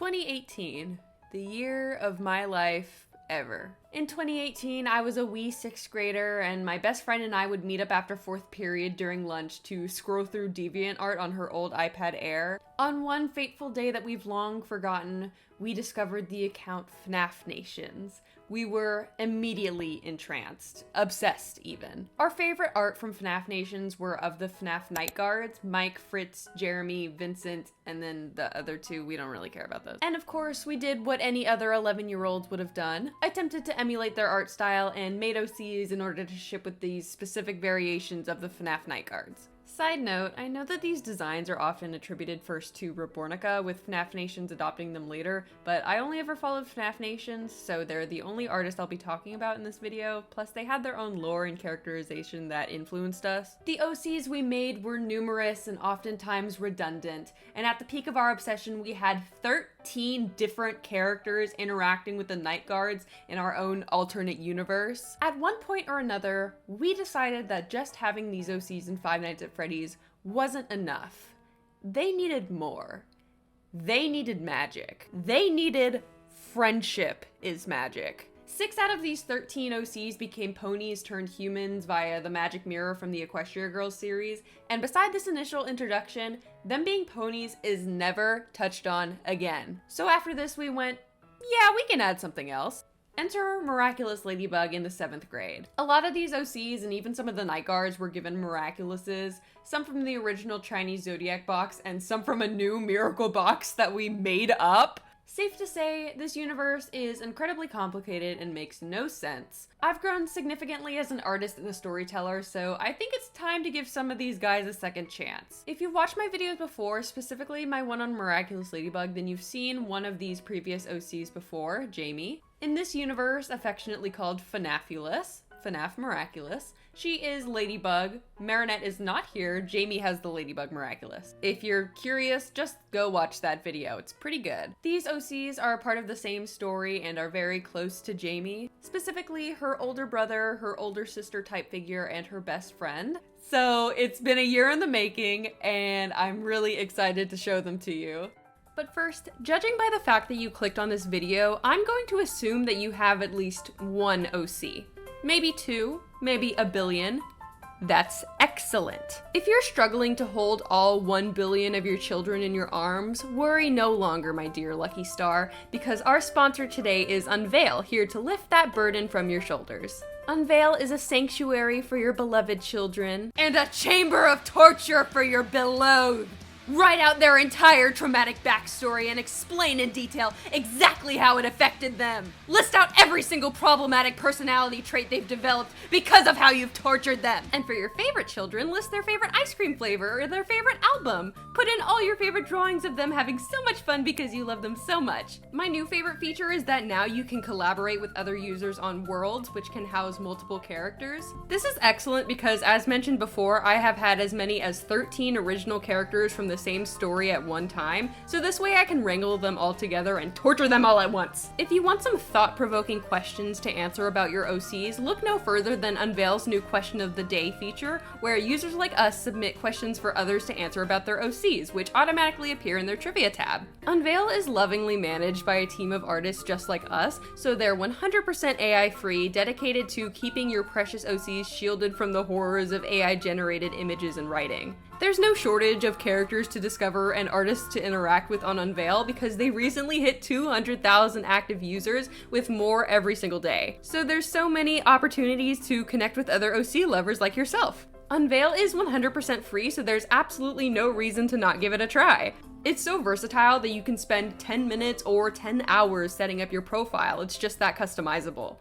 2018, the year of my life ever. In 2018, I was a wee 6th grader, and my best friend and I would meet up after 4th period during lunch to scroll through DeviantArt on her old iPad Air. On one fateful day that we've long forgotten, we discovered the account fnaf Nations. We were immediately entranced, obsessed even. Our favorite art from fnaf Nations were of the FNAF Night Guards, Mike, Fritz, Jeremy, Vincent, and then the other two, we don't really care about those. And of course, we did what any other 11-year-olds would have done, attempted to emulate their art style and made OCs in order to ship with these specific variations of the FNAF Night Guards. Side note, I know that these designs are often attributed first to Rebornica, with fnaf Nations adopting them later, but I only ever followed fnaf Nations, so they're the only artist I'll be talking about in this video, plus they had their own lore and characterization that influenced us. The OCs we made were numerous and oftentimes redundant, and at the peak of our obsession we had 13 different characters interacting with the Night Guards in our own alternate universe. At one point or another, we decided that just having these OCs in Five Nights at Freddy's wasn't enough. They needed more. They needed magic. They needed friendship is magic. 6 out of these 13 OCs became ponies turned humans via the magic mirror from the Equestria Girls series, and beside this initial introduction, them being ponies is never touched on again. So after this we went, yeah, we can add something else. Enter Miraculous Ladybug in the 7th grade. A lot of these OCs and even some of the Night Guards were given Miraculouses, some from the original Chinese Zodiac box and some from a new Miracle box that we made up. Safe to say, this universe is incredibly complicated and makes no sense. I've grown significantly as an artist and a storyteller, so I think it's time to give some of these guys a second chance. If you've watched my videos before, specifically my one on Miraculous Ladybug, then you've seen one of these previous OCs before, Jamie. In this universe, affectionately called fnafulous, FNAF Miraculous, she is Ladybug. Marinette is not here. Jamie has the Ladybug Miraculous. If you're curious, just go watch that video. It's pretty good. These OCs are a part of the same story and are very close to Jamie. Specifically, her older brother, her older sister type figure, and her best friend. So it's been a year in the making, and I'm really excited to show them to you. But first, judging by the fact that you clicked on this video, I'm going to assume that you have at least one OC. Maybe 2, maybe a billion. That's excellent. If you're struggling to hold all 1 billion of your children in your arms, worry no longer, my dear lucky star, because our sponsor today is Unveil, here to lift that burden from your shoulders. Unveil is a sanctuary for your beloved children, and a chamber of torture for your beloved. Write out their entire traumatic backstory and explain in detail exactly how it affected them. List out every single problematic personality trait they've developed because of how you've tortured them. And for your favorite children, list their favorite ice cream flavor or their favorite album. Put in all your favorite drawings of them having so much fun because you love them so much. My new favorite feature is that now you can collaborate with other users on worlds, which can house multiple characters. This is excellent because, as mentioned before, I have had as many as 13 original characters from the same story at one time, so this way I can wrangle them all together and torture them all at once. If you want some thought-provoking questions to answer about your OCs, look no further than Unveil's new Question of the Day feature, where users like us submit questions for others to answer about their OCs, which automatically appear in their trivia tab. Unveil is lovingly managed by a team of artists just like us, so they're 100% AI-free, dedicated to keeping your precious OCs shielded from the horrors of AI-generated images and writing. There's no shortage of characters to discover and artists to interact with on Unveil because they recently hit 200,000 active users, with more every single day. So there's so many opportunities to connect with other OC lovers like yourself. Unveil is 100% free, so there's absolutely no reason to not give it a try. It's so versatile that you can spend 10 minutes or 10 hours setting up your profile. It's just that customizable.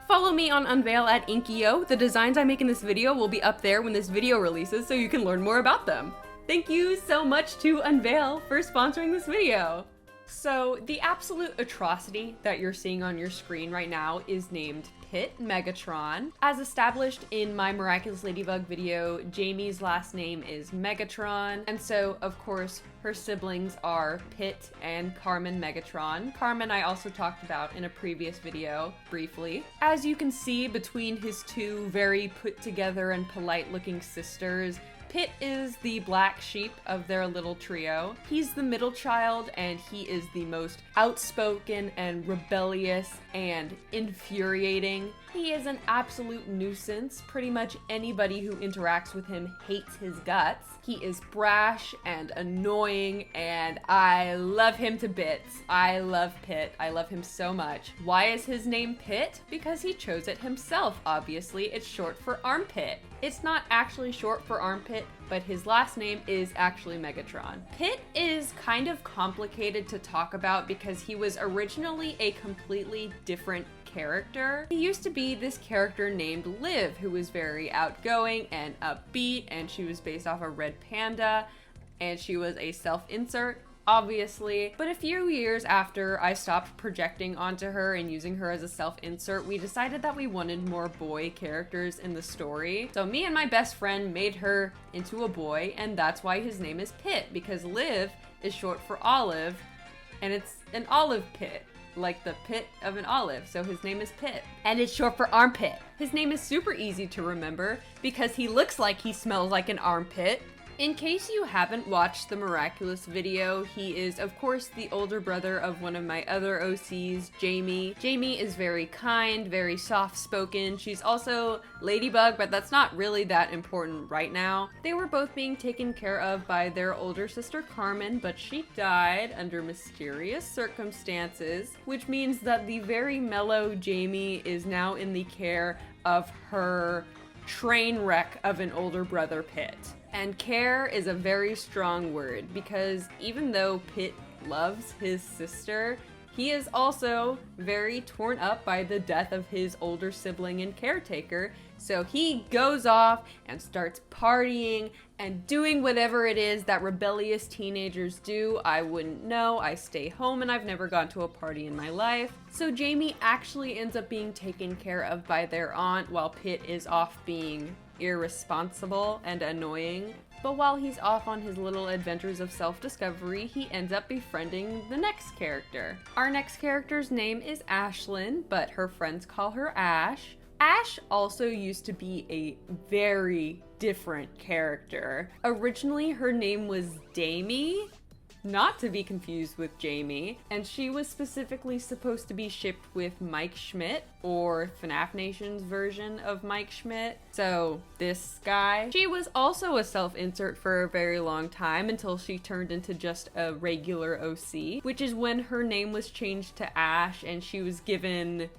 Follow me on Unveil at inkiio. The designs I make in this video will be up there when this video releases, so you can learn more about them. Thank you so much to Unveil for sponsoring this video. So the absolute atrocity that you're seeing on your screen right now is named Pit Megatron. As established in my Miraculous Ladybug video, Jamie's last name is Megatron, and so of course her siblings are Pit and Carmen Megatron. Carmen I also talked about in a previous video, briefly. As you can see, between his two very put together and polite looking sisters, Pitt is the black sheep of their little trio. He's the middle child, and he is the most outspoken and rebellious and infuriating. He is an absolute nuisance. Pretty much anybody who interacts with him hates his guts. He is brash and annoying, and I love him to bits. I love Pitt. I love him so much. Why is his name Pitt? Because he chose it himself, obviously. It's short for armpit. It's not actually short for armpit, but his last name is actually Megatron. Pitt is kind of complicated to talk about because he was originally a completely different character. He used to be this character named Liv, who was very outgoing and upbeat, and she was based off a red panda, and she was a self-insert, obviously. But a few years after I stopped projecting onto her and using her as a self-insert, we decided that we wanted more boy characters in the story. So me and my best friend made her into a boy, and that's why his name is Pitt, because Liv is short for olive, and it's an olive pit, like the pit of an olive, so his name is Pitt. And it's short for armpit. His name is super easy to remember because he looks like he smells like an armpit. In case you haven't watched the Miraculous video, he is, of course, the older brother of one of my other OCs, Jamie. Jamie is very kind, very soft-spoken. She's also Ladybug, but that's not really that important right now. They were both being taken care of by their older sister, Carmen, but she died under mysterious circumstances, which means that the very mellow Jamie is now in the care of her train wreck of an older brother, Pitt. And care is a very strong word because even though Pitt loves his sister, he is also very torn up by the death of his older sibling and caretaker. So he goes off and starts partying and doing whatever it is that rebellious teenagers do. I wouldn't know. I stay home and I've never gone to a party in my life. So Jamie actually ends up being taken care of by their aunt while Pitt is off being irresponsible and annoying. But while he's off on his little adventures of self-discovery, he ends up befriending the next character. Our next character's name is Ashlyn, but her friends call her Ash. Ash also used to be a very different character. Originally, her name was Damie, not to be confused with Jamie, and she was specifically supposed to be shipped with Mike Schmidt, or FNAF Nation's version of Mike Schmidt. So this guy. She was also a self-insert for a very long time until she turned into just a regular OC, which is when her name was changed to Ash and she was given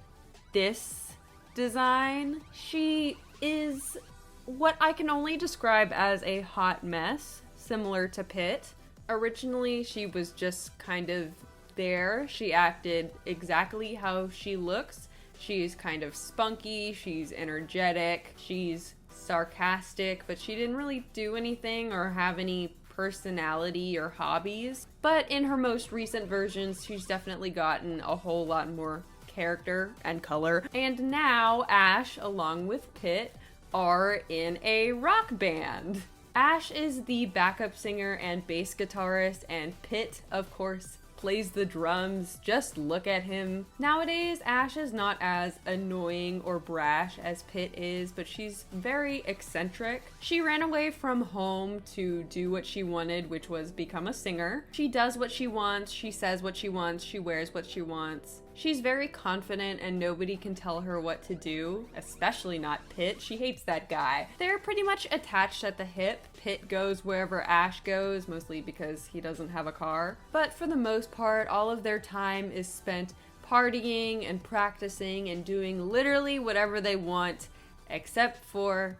this design. She is what I can only describe as a hot mess, similar to Pitt. Originally, she was just kind of there. She acted exactly how she looks. She's kind of spunky, she's energetic, she's sarcastic, but she didn't really do anything or have any personality or hobbies. But in her most recent versions, she's definitely gotten a whole lot more character and color. And now Ash, along with Pitt, are in a rock band. Ash is the backup singer and bass guitarist, and Pitt, of course, plays the drums. Just look at him. Nowadays, Ash is not as annoying or brash as Pitt is, but she's very eccentric. She ran away from home to do what she wanted, which was become a singer. She does what she wants, she says what she wants, she wears what she wants. She's very confident and nobody can tell her what to do, especially not Pitt. She hates that guy. They're pretty much attached at the hip. Pitt goes wherever Ash goes, mostly because he doesn't have a car. But for the most part, all of their time is spent partying and practicing and doing literally whatever they want, except for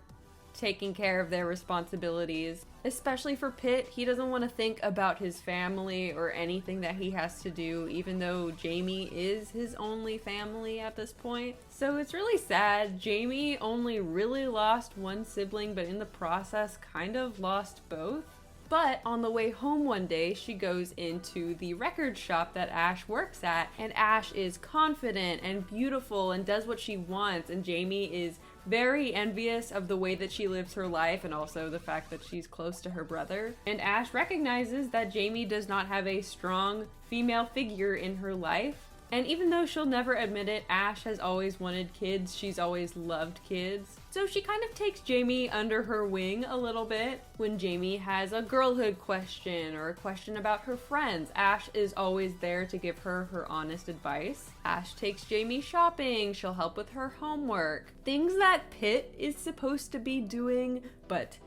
taking care of their responsibilities. Especially for Pitt, he doesn't want to think about his family or anything that he has to do, even though Jamie is his only family at this point. So it's really sad. Jamie only really lost one sibling, but in the process kind of lost both. But on the way home one day, she goes into the record shop that Ash works at, and Ash is confident and beautiful and does what she wants, and Jamie is very envious of the way that she lives her life and also the fact that she's close to her brother. And Ash recognizes that Jamie does not have a strong female figure in her life. And even though she'll never admit it, Ash has always wanted kids. She's always loved kids. So she kind of takes Jamie under her wing a little bit. When Jamie has a girlhood question or a question about her friends, Ash is always there to give her her honest advice. Ash takes Jamie shopping, she'll help with her homework. Things that Pitt is supposed to be doing, but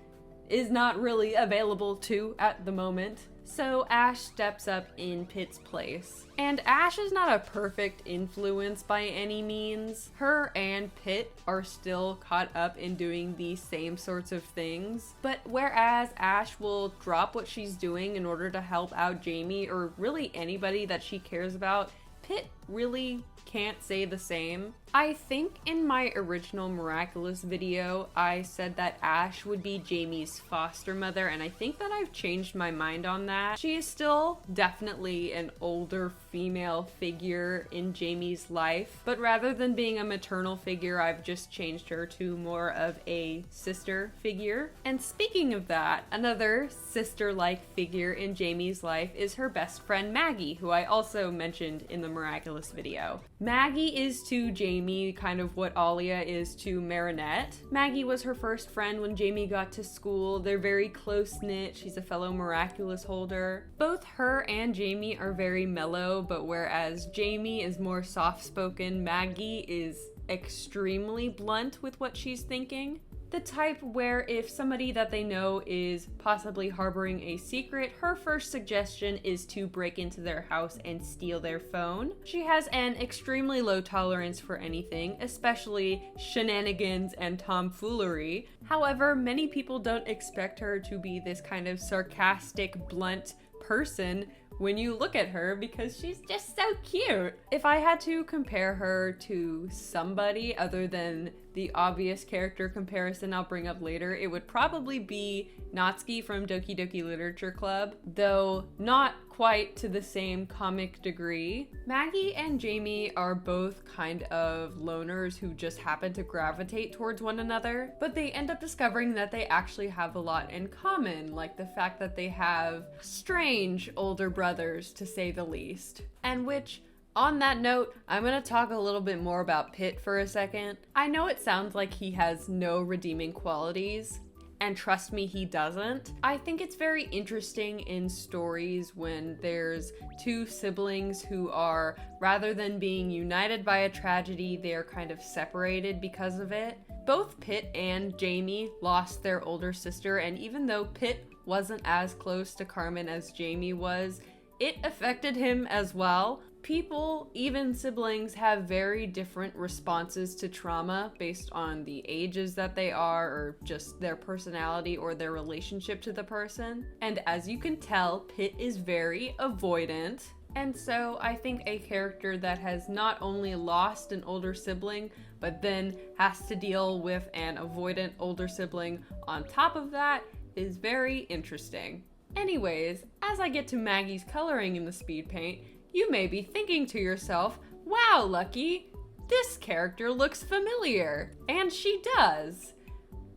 is not really available to at the moment. So Ash steps up in Pitt's place. And Ash is not a perfect influence by any means. Her and Pitt are still caught up in doing these same sorts of things. But whereas Ash will drop what she's doing in order to help out Jamie or really anybody that she cares about, Pitt really can't say the same. I think in my original Miraculous video, I said that Ash would be Jamie's foster mother, and I think that I've changed my mind on that. She is still definitely an older female figure in Jamie's life, but rather than being a maternal figure, I've just changed her to more of a sister figure. And speaking of that, another sister-like figure in Jamie's life is her best friend Maggie, who I also mentioned in the Miraculous video. Maggie is to Jamie kind of what Alia is to Marinette. Maggie was her first friend when Jamie got to school. They're very close-knit. She's a fellow Miraculous holder. Both her and Jamie are very mellow, but whereas Jamie is more soft-spoken, Maggie is extremely blunt with what she's thinking. The type where if somebody that they know is possibly harboring a secret, her first suggestion is to break into their house and steal their phone. She has an extremely low tolerance for anything, especially shenanigans and tomfoolery. However, many people don't expect her to be this kind of sarcastic, blunt person when you look at her because she's just so cute. If I had to compare her to somebody other than the obvious character comparison I'll bring up later, it would probably be Natsuki from Doki Doki Literature Club, though not quite to the same comic degree. Maggie and Jamie are both kind of loners who just happen to gravitate towards one another, but they end up discovering that they actually have a lot in common, like the fact that they have strange older brothers, to say the least. And which, on that note, I'm gonna talk a little bit more about Pitt for a second. I know it sounds like he has no redeeming qualities, and trust me, he doesn't. I think it's very interesting in stories when there's two siblings who are, rather than being united by a tragedy, they're kind of separated because of it. Both Pitt and Jamie lost their older sister, and even though Pitt wasn't as close to Carmen as Jamie was, it affected him as well. People, even siblings, have very different responses to trauma based on the ages that they are or just their personality or their relationship to the person. And as you can tell, Pitt is very avoidant. And so I think a character that has not only lost an older sibling, but then has to deal with an avoidant older sibling on top of that is very interesting. Anyways, as I get to Maggie's coloring in the speed paint, you may be thinking to yourself, wow, Lucky, this character looks familiar. And she does.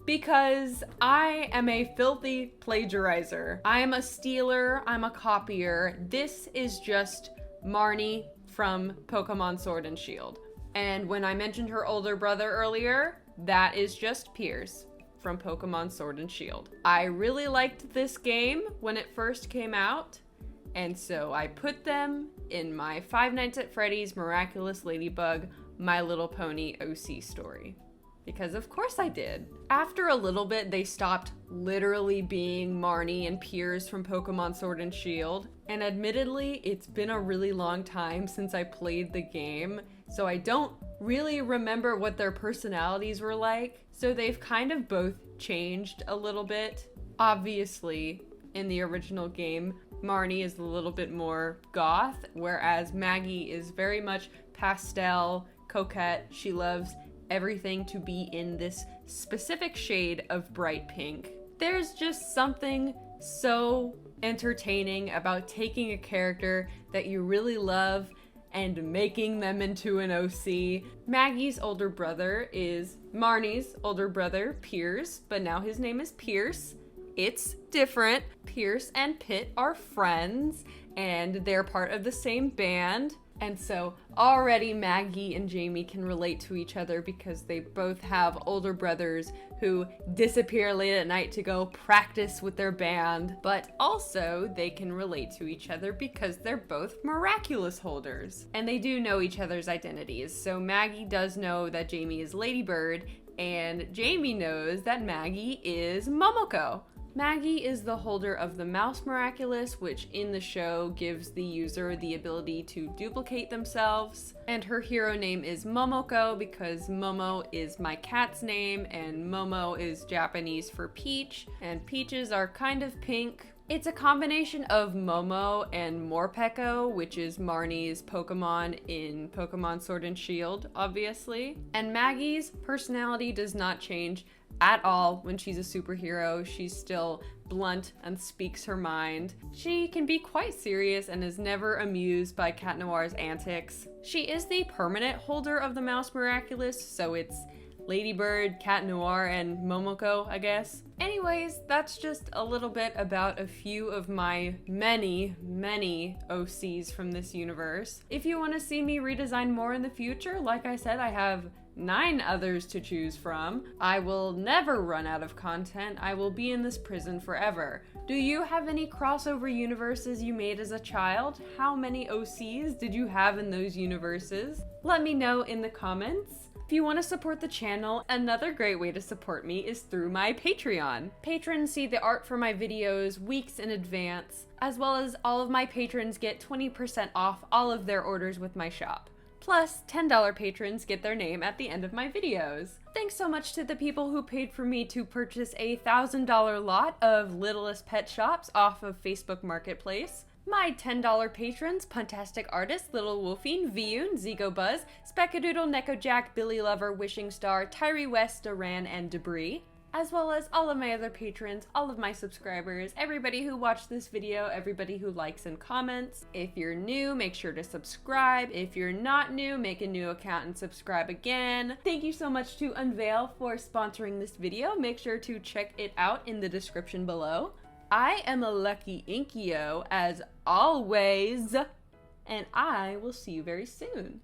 Because I am a filthy plagiarizer. I am a stealer, I'm a copier. This is just Marnie from Pokemon Sword and Shield. And when I mentioned her older brother earlier, that is just Pierce from Pokemon Sword and Shield. I really liked this game when it first came out, and so I put them in my Five Nights at Freddy's Miraculous Ladybug My Little Pony OC story. Because of course I did. After a little bit, they stopped literally being Marnie and Piers from Pokemon Sword and Shield. And admittedly, it's been a really long time since I played the game, so I don't really remember what their personalities were like. So they've kind of both changed a little bit. Obviously, in the original game, Marnie is a little bit more goth, whereas Maggie is very much pastel, coquette. She loves everything to be in this specific shade of bright pink. There's just something so entertaining about taking a character that you really love and making them into an OC. Maggie's older brother is Marnie's older brother, Piers, but now his name is Pierce. It's different. Pierce and Pitt are friends, and they're part of the same band. And so already Maggie and Jamie can relate to each other because they both have older brothers who disappear late at night to go practice with their band. But also they can relate to each other because they're both miraculous holders. And they do know each other's identities. So Maggie does know that Jamie is Ladybird, and Jamie knows that Maggie is Momoko. Maggie is the holder of the Mouse Miraculous, which in the show gives the user the ability to duplicate themselves. And her hero name is Momoko because Momo is my cat's name and Momo is Japanese for peach, and peaches are kind of pink. It's a combination of Momo and Morpeko, which is Marnie's Pokemon in Pokemon Sword and Shield, obviously. And Maggie's personality does not change at all when she's a superhero. She's still blunt and speaks her mind. She can be quite serious and is never amused by Cat Noir's antics. She is the permanent holder of the Mouse Miraculous, so it's Ladybird, Cat Noir, and Momoko, I guess. Anyways, that's just a little bit about a few of my many OCs from this universe. If you want to see me redesign more in the future, like I said, I have 9 others to choose from. I will never run out of content. I will be in this prison forever. Do you have any crossover universes you made as a child? How many OCs did you have in those universes? Let me know in the comments. If you want to support the channel, another great way to support me is through my Patreon. Patrons see the art for my videos weeks in advance, as well as all of my patrons get 20% off all of their orders with my shop. Plus, $10 patrons get their name at the end of my videos. Thanks so much to the people who paid for me to purchase a $1,000 lot of Littlest Pet Shops off of Facebook Marketplace. My $10 patrons, Puntastic Artist, Little Wolfine, Viyun, Zigo Buzz, Speckadoodle, Neko Jack, Billy Lover, Wishing Star, Tyree West, Duran, and Debris. As well as all of my other patrons, all of my subscribers, everybody who watched this video, everybody who likes and comments. If you're new, make sure to subscribe. If you're not new, make a new account and subscribe again. Thank you so much to Unveil for sponsoring this video. Make sure to check it out in the description below. I am a lucky inkiio, as always, and I will see you very soon.